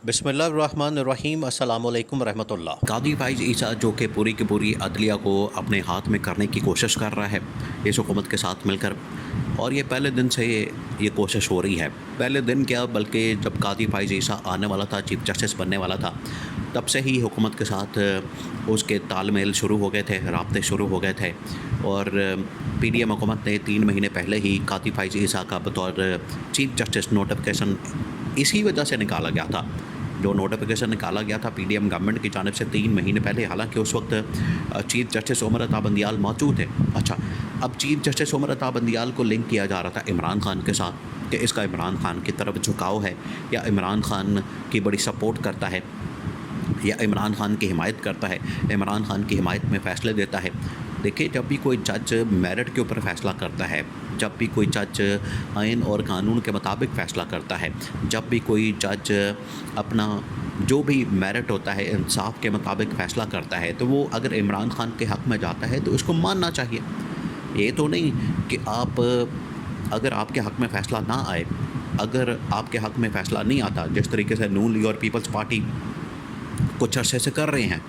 बिस्मिल्लाहिर्रहमानिर्रहीम अस्सलामुअलैकुम रहमतुल्लाह। कादी फाइज़ ईसा जो कि पूरी की पूरी अदलिया को अपने हाथ में करने की कोशिश कर रहा है इस हुकूमत के साथ मिलकर, और ये पहले दिन से ये कोशिश हो रही है। पहले दिन क्या, बल्कि जब कादी फाइज़ ईसा आने वाला था, चीफ जस्टिस बनने वाला था, तब से ही हुकूमत के साथ उसके तालमेल शुरू हो गए थे, राब्ते शुरू हो गए थे। और पीडीएम हुकूमत ने 3 महीने पहले ही कादी फाइज़ ईसा का बतौर चीफ जस्टिस नोटिफिकेशन इसी वजह से निकाला गया था। जो नोटिफिकेशन निकाला गया था पीडीएम गवर्नमेंट की जानिब से 3 महीने पहले, हालांकि उस वक्त चीफ जस्टिस उमर अता बंदियाल मौजूद थे। अच्छा, अब चीफ जस्टिस उमर अता बंदियाल को लिंक किया जा रहा था इमरान खान के साथ कि इसका इमरान खान की तरफ झुकाव है, या इमरान खान की बड़ी सपोर्ट करता है, या इमरान खान की हिमायत करता है, इमरान खान की हिमायत में फ़ैसले देता है। देखिए, जब भी कोई जज मेरिट के ऊपर फ़ैसला करता है, जब भी कोई जज आइन और कानून के मुताबिक फ़ैसला करता है, जब भी कोई जज अपना जो भी मेरिट होता है इंसाफ के मुताबिक फ़ैसला करता है, तो वो अगर इमरान खान के हक़ में जाता है तो उसको मानना चाहिए। ये तो नहीं कि आप अगर आपके हक़ में फ़ैसला ना आए, अगर आपके हक़ में फ़ैसला नहीं आता, जिस तरीके से नून लीग और पीपल्स पार्टी कुछ अरसे से कर रहे हैं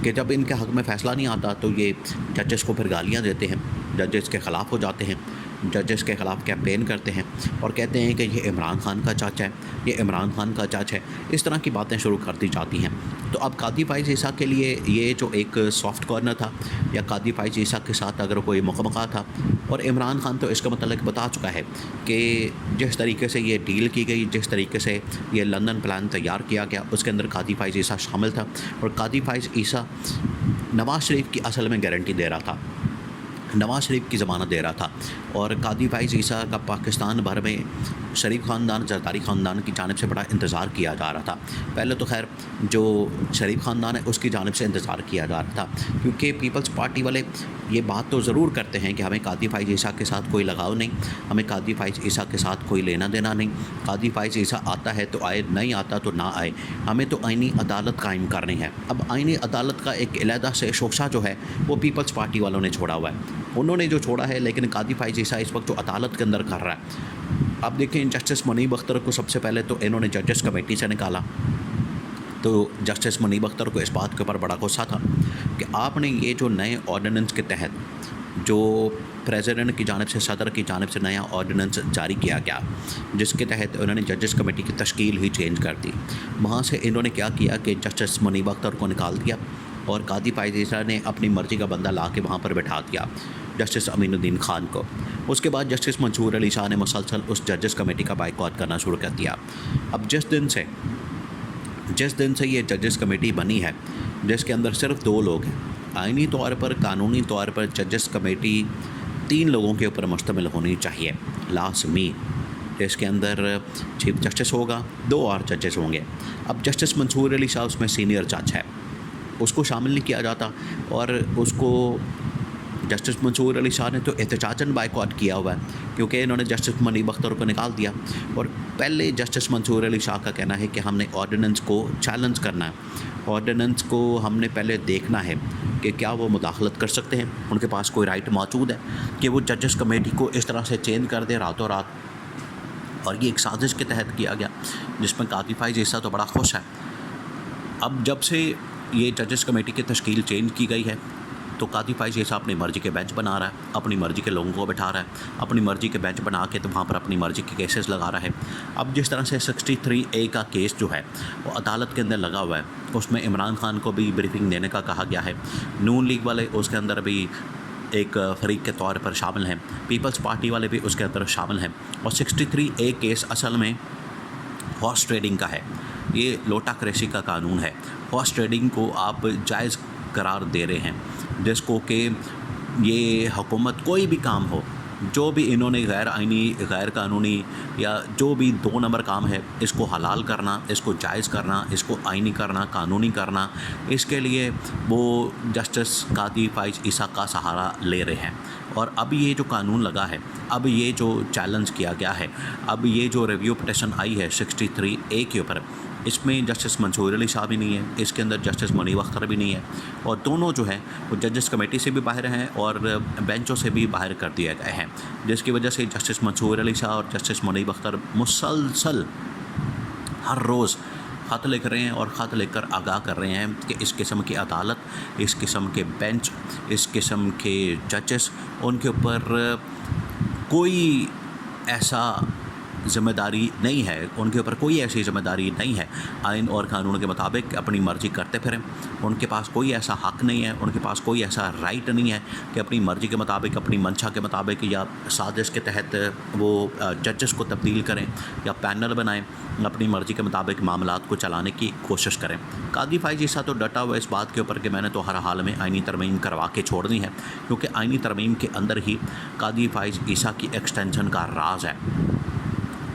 कि जब इनके हक़ में फ़ैसला नहीं आता तो ये जजेस को फिर गालियाँ देते हैं, जजेस के ख़िलाफ़ हो जाते हैं, जजेस के ख़िलाफ़ कैंपेन करते हैं और कहते हैं कि ये इमरान खान का जज है, ये इमरान खान का जज है। इस तरह की बातें शुरू कर दी जाती हैं। तो अब कादी फाइज़ ईसा के लिए ये जो एक सॉफ्ट कॉर्नर था, या कादी फाइज़ ईसा के साथ अगर कोई मुकमका था, और इमरान खान तो इसका मतलब बता चुका है कि जिस तरीके से ये डील की गई, जिस तरीके से ये लंदन प्लान तैयार किया गया, उसके अंदर कादी फाइज़ ईसा शामिल था। और कादी फाइज़ ईसा नवाज़ शरीफ की असल में गारंटी दे रहा था, नवाज़ शरीफ की ज़मानत दे रहा था। और कादी फाइज़ ईसा का पाकिस्तान भर में शरीफ ख़ानदान, जरदारी ख़ानदान की जानिब से बड़ा इंतज़ार किया जा रहा था। पहले तो खैर जो शरीफ ख़ानदान है उसकी जानिब से इंतज़ार किया जा रहा था, क्योंकि पीपल्स पार्टी वाले ये बात तो ज़रूर करते हैं कि हमें कादी फाइज़ ईसा के साथ कोई लगाव नहीं, हमें कादी फाइज़ ईसा के साथ कोई लेना देना नहीं। कादी फाइज़ ईसा आता है तो आए, नहीं आता तो ना आए, हमें तो आइनी अदालत कायम करनी है। अब आइनी अदालत का एक अलहदा से शोशा जो है वो पीपल्स पार्टी वालों ने छोड़ा हुआ है, उन्होंने जो छोड़ा है, लेकिन कादी फाइज़ ईसा इस वक्त जो अदालत के अंदर कर रहा है। अब देखें, जस्टिस मुनीब अख्तर को सबसे पहले तो इन्होंने जजेस कमेटी से निकाला, तो जस्टिस मुनीब अख्तर को इस बात के ऊपर बड़ा गुस्सा था कि आपने ये जो नए ऑर्डिनेंस के तहत जो प्रेसिडेंट की जानिब से, सदर की जानिब से नया ऑर्डिनेंस जारी किया गया, जिसके तहत उन्होंने जजेस कमेटी की तश्कील ही चेंज कर दी, वहाँ से इन्होंने क्या किया कि जस्टिस मुनीब अख्तर को निकाल दिया और कादी फाइज़ ईसा ने अपनी मर्ज़ी का बंदा ला के वहाँ पर बैठा दिया, जस्टिस अमीनुद्दीन खान को। उसके बाद जस्टिस मंसूर अली शाह ने मुसलसल उस जजेस कमेटी का बाइकॉट करना शुरू कर दिया। अब जिस दिन से ये जजेस कमेटी बनी है, जिसके अंदर सिर्फ 2 लोग हैं, आइनी तौर पर, कानूनी तौर पर जजेस कमेटी 3 लोगों के ऊपर मुश्तमिल होनी चाहिए लाज़मी। इसके अंदर चीफ जस्टिस होगा, 2 और जजेस होंगे। अब जस्टिस मंसूर अली शाह उसमें सीनियर जज है, उसको शामिल नहीं किया जाता, और उसको जस्टिस मंसूर अली शाह ने तो एहतजाजन बाइकॉट किया हुआ है, क्योंकि इन्होंने जस्टिस मुनीब अख्तर को निकाल दिया। और पहले जस्टिस मंसूर अली शाह का कहना है कि हमने ऑर्डिनेंस को चैलेंज करना है, ऑर्डिनेंस को हमने पहले देखना है कि क्या वो मुदाखलत कर सकते हैं, उनके पास कोई राइट मौजूद है कि वो जजेस कमेटी को इस तरह से चेंज कर दे रातों रात। और ये एक साजिश के तहत किया गया, जिसमें कादी फाइज़ ईसा तो बड़ा खुश है। अब जब से ये जजेस कमेटी की तश्कील चेंज की गई है, तो कादी फाइज़ ईसा अपनी मर्ज़ी के बेंच बना रहा है, अपनी मर्ज़ी के लोगों को बैठा रहा है, अपनी मर्ज़ी के बेंच बना के तो वहाँ पर अपनी मर्ज़ी के केसेस लगा रहा है। अब जिस तरह से 63A का केस जो है वो अदालत के अंदर लगा हुआ है, उसमें इमरान खान को भी ब्रीफिंग देने का कहा गया है। नून लीग वाले उसके अंदर भी एक फ़रीक के तौर पर शामिल हैं, पीपल्स पार्टी वाले भी उसके अंदर शामिल हैं। और 63A केस असल में हॉर्स ट्रेडिंग का है, ये लोटा क्रेसी का कानून है। हॉर्स ट्रेडिंग को आप जायज़ करार दे रहे हैं, जिसको कि ये हुकूमत कोई भी काम हो, जो भी इन्होंने गैर आइनी, गैर कानूनी या जो भी 2 नंबर काम है, इसको हलाल करना, इसको जायज़ करना, इसको आइनी करना, कानूनी करना, इसके लिए वो जस्टिस कादी फाइज़ ईसा का सहारा ले रहे हैं। और अब ये जो कानून लगा है, अब ये जो चैलेंज किया गया है, अब ये जो रिव्यू पिटिशन आई है 63A के ऊपर, इसमें जस्टिस मंसूर अली शाह भी नहीं है, इसके अंदर जस्टिस मुनीब अख्तर भी नहीं है, और दोनों जो हैं वो जजेस कमेटी से भी बाहर हैं और बेंचों से भी बाहर कर दिए गए हैं, जिसकी वजह से जस्टिस मंसूर अली शाह और जस्टिस मुनीब अख्तर मुसलसल हर रोज़ ख़त लिख रहे हैं और ख़त लिखकर आगाह कर रहे हैं कि इस किस्म की अदालत, इस किस्म के बेंच, इस किस्म के जजेस, उनके ऊपर कोई ऐसा ज़िम्मेदारी नहीं है, उनके ऊपर कोई ऐसी ज़िम्मेदारी नहीं है आइन और कानून के मुताबिक अपनी मर्ज़ी करते फिरें। उनके पास कोई ऐसा हक़ नहीं है, उनके पास कोई ऐसा राइट नहीं है कि अपनी मर्ज़ी के मुताबिक, अपनी मंशा के मुताबिक या साजिश के तहत वो जजेस को तब्दील करें या पैनल बनाएं, अपनी मर्ज़ी के मुताबिक मामलात को चलाने की कोशिश करें। कादी फ़ाइज़ ईसा तो डटा हुआ इस बात के ऊपर कि मैंने तो हर हाल में आइनी तरमीम करवा के छोड़नी है, क्योंकि आइनी तरमीम के अंदर ही कादी फ़ाइज़ ईसा की एक्सटेंशन का राज है।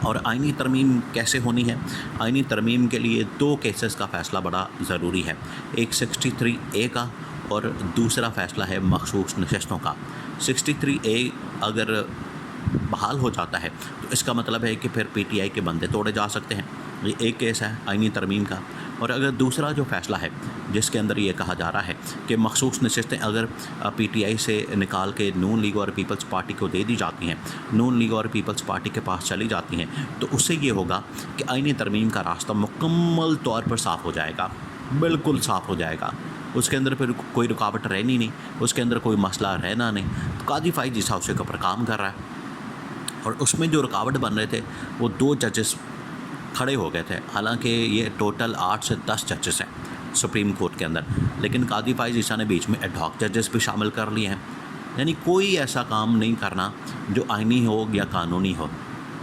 और आइनी तरमीम कैसे होनी है? आइनी तरमीम के लिए 2 केसेस का फ़ैसला बड़ा ज़रूरी है, एक 63A का और दूसरा फ़ैसला है मखसूस नशस्तों का। 63A अगर बहाल हो जाता है तो इसका मतलब है कि फिर PTI के बंदे तोड़े जा सकते हैं। ये एक केस है आइनी तरमीम का। और अगर दूसरा जो फ़ैसला है जिसके अंदर ये कहा जा रहा है कि मखसूस नशस्तें अगर PTI से निकाल के नून लीग और पीपल्स पार्टी को दे दी जाती हैं, नून लीग और पीपल्स पार्टी के पास चली जाती हैं, तो उससे ये होगा कि आइनी तरमीम का रास्ता मुकम्मल तौर पर साफ़ हो जाएगा, बिल्कुल साफ़ हो जाएगा। उसके अंदर फिर कोई रुकावट रहनी नहीं, उसके अंदर कोई मसला रहना नहीं। तो कादी फ़ाइज़ ईसा उसके ऊपर काम कर रहा है। और उसमें जो रुकावट बन रहे थे वो 2 जजेस खड़े हो गए थे। हालांकि ये टोटल 8 से 10 जजेस हैं सुप्रीम कोर्ट के अंदर, लेकिन कादी फ़ाइज़ ईसा ने बीच में एड हॉक जजेस भी शामिल कर लिए हैं। यानी कोई ऐसा काम नहीं करना जो आइनी हो या कानूनी हो।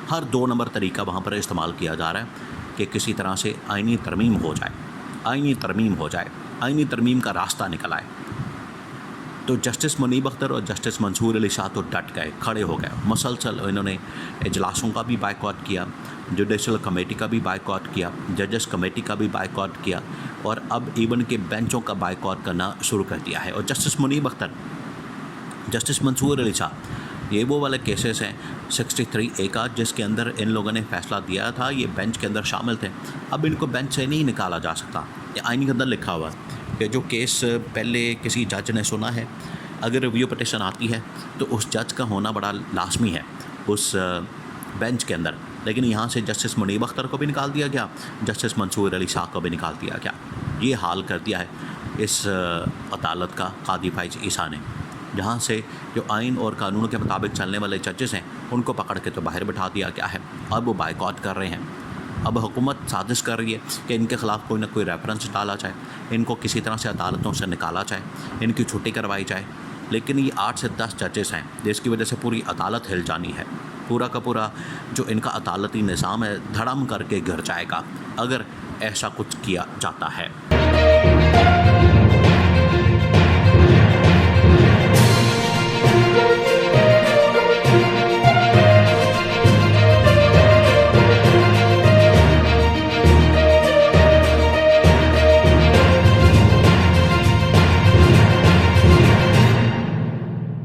हर 2 नंबर तरीका वहाँ पर इस्तेमाल किया जा रहा है कि किसी तरह से आइनी तरमीम हो जाए, आइनी तरमीम हो जाए, आइनी तरमीम का रास्ता निकल आए। तो जस्टिस मुनीब अख्तर और जस्टिस मंसूर अली शाह तो डट गए, खड़े हो गए। मसलसल इन्होंने इजलासों का भी बायकॉट किया, जुडिशल कमेटी का भी बायकॉट किया, जजेस कमेटी का भी बायकॉट किया और अब इवन के बेंचों का बायकॉट करना शुरू कर दिया है। और जस्टिस मुनीब अख्तर, जस्टिस मंसूर अली शाह, ये वो वाले केसेस हैं 63A का जिसके अंदर इन लोगों ने फ़ैसला दिया था, ये बेंच के अंदर शामिल थे। अब इनको बेंच से नहीं निकाला जा सकता। ये आइन के अंदर लिखा हुआ है कि जो केस पहले किसी जज ने सुना है, अगर रिव्यू पटिशन आती है तो उस जज का होना बड़ा लाजमी है उस बेंच के अंदर। लेकिन यहाँ से जस्टिस मुनीब अख्तर को भी निकाल दिया गया, जस्टिस मंसूर अली शाह को भी निकाल दिया गया। ये हाल कर दिया है इस अदालत का कादी फ़ाइज़ ईसा ने, जहाँ से जो आइन और कानून के मुताबिक चलने वाले जजेस हैं उनको पकड़ के तो बाहर बिठा दिया गया है। अब वो बायकॉट कर रहे हैं। अब हुकूमत साजिश कर रही है कि इनके ख़िलाफ़ कोई ना कोई रेफरेंस डाला जाए, इनको किसी तरह से अदालतों से निकाला जाए, इनकी छुट्टी करवाई जाए। लेकिन ये 8 से 10 जजेस हैं जिसकी वजह से पूरी अदालत हिल जानी है। पूरा का पूरा जो इनका अदालती निज़ाम है धड़म करके गिर जाएगा अगर ऐसा कुछ किया जाता है।